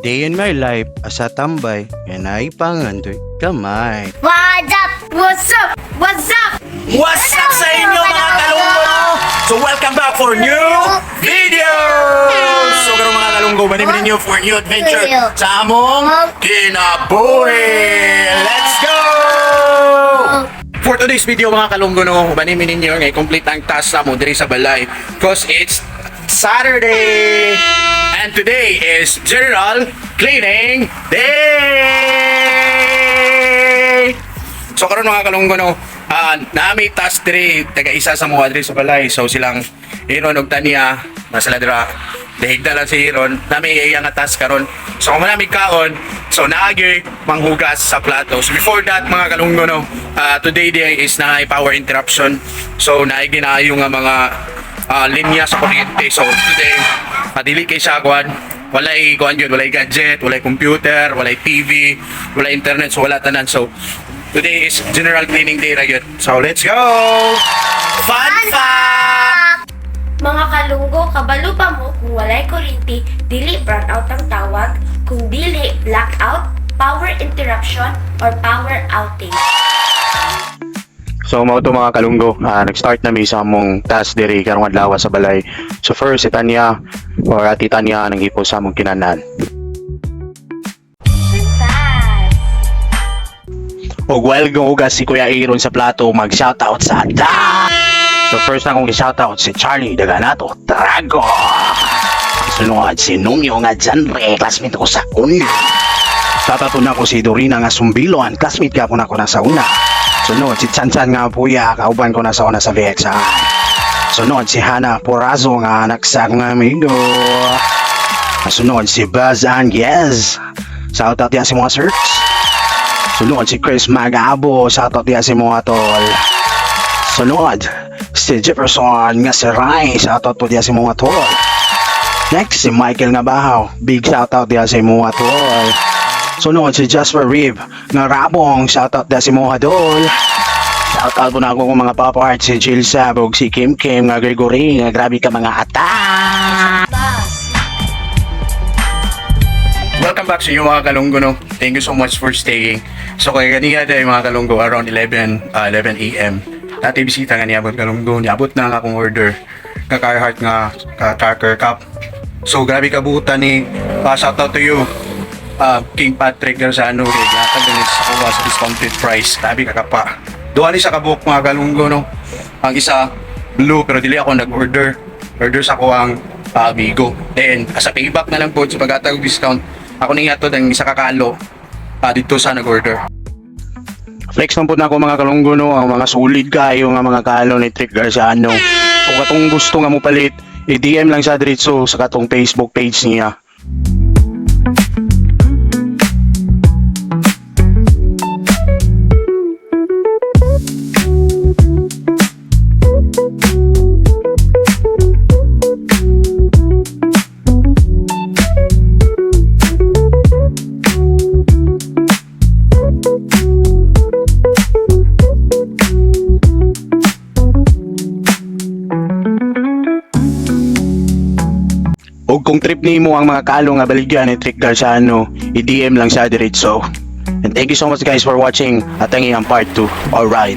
day in my life, asa tambay, yan ay pangandoy kamay. What's up? What's up? What's up? What's up sa inyo mga kalunggo? So welcome back for new video! So karon mga kalunggo, manimin ninyo for new adventure sa among kinabuhi! Let's go! For today's video mga kalunggo, no, manimin ninyo ngay complete ang task sa mo diri sa balay because it's Saturday! And today is General Cleaning Day! So karon mga kalunggo, no, naami task diri taga-isa sa mga diri sa balay. So silang Iron og Tanya masala dira dahigda lang si Iron nami iya nga task karon. So kung nami kaon, so naagi manghugas sa plato. So before that mga kalunggo, no, today day is na power interruption. So naigi na yung mga linya sa kuryente. So today padili kay siya kuan, walay kuan yun, walay gadget, walay computer, walay TV, walay internet, so wala tanan. So today is General Cleaning Day ra yun. So let's go! Fun fact! Mga kalunggo, kabalo pa mo kung walay kuryente, dili brownout ang tawag, kung dili blackout, power interruption, or power outage. So mao to mga kalunggo, nag-start na mi sa among task diri karong adlaw sa balay. So first si Tanya or Ati Tanya nang ipo sa among kinanan. Og while gugas si Kuya Aaron sa plato, mag-shoutout sa ata. So first na akong i-shoutout si Charlie Daganato Trago. Sunod si Numyo nga Janre, classmate ko sa una. Shoutout na ko si Dorina nga Sumbilon, classmate ka po na ko na sa una. Sunod si Chanchan nga Puya, kauban ko na sa una sa VXI. Sunod si Hana Porazo nga anak sa akong amigo. Sunod si Buzz Anguez. Shoutout yan si mga search. Sunod si Chris Magabo. Shoutout yan si mga tol. Sunod si Jefferson nga si Rai. Shoutout po yan si mga tol. Next si Michael nga Bahaw. Big shoutout yan si mga tol. Sunod si Jasper Reeve nga Rabong. Shoutout yan si mga tol. Shoutout po na ako kung mga pop-art. Si Jill Sabog, si Kim Kim nga Gregory. Nga grabe ka mga ata. Welcome back sa inyo mga kalunggo, no. Thank you so much for staying. So kaya kanina tayo mga kalunggo around 11 AM. Dati bisita nga niabot kalunggo, niabot na nga akong order ka Carhartt nga tracker cup. So grabe kabutan ni shoutout to you King Patrick Garzano, yata ganit sa kuha sa discounted price. Grabe kakapa. Doon ni sa kabuk mga kalunggo, no. Ang isa blue pero dili ako nag-order. Order sa ko ang Bigo. And as a payback na lang po sa pagkatag discount, ako ni ato ng isa kakalo dito sa nag-order. Flex man po na ako mga kalunggo, no, ang mga solid kayo nga mga kalo ni Trick Garzano. Kung katong gusto nga mo palit, i-DM lang sa diretso sa katong Facebook page niya. O kung trip nimo ang mga kalo nga baligyan ni Trick Garzano, i-DM lang sa diretso. And thank you so much guys for watching at ang iyang part 2. Alright.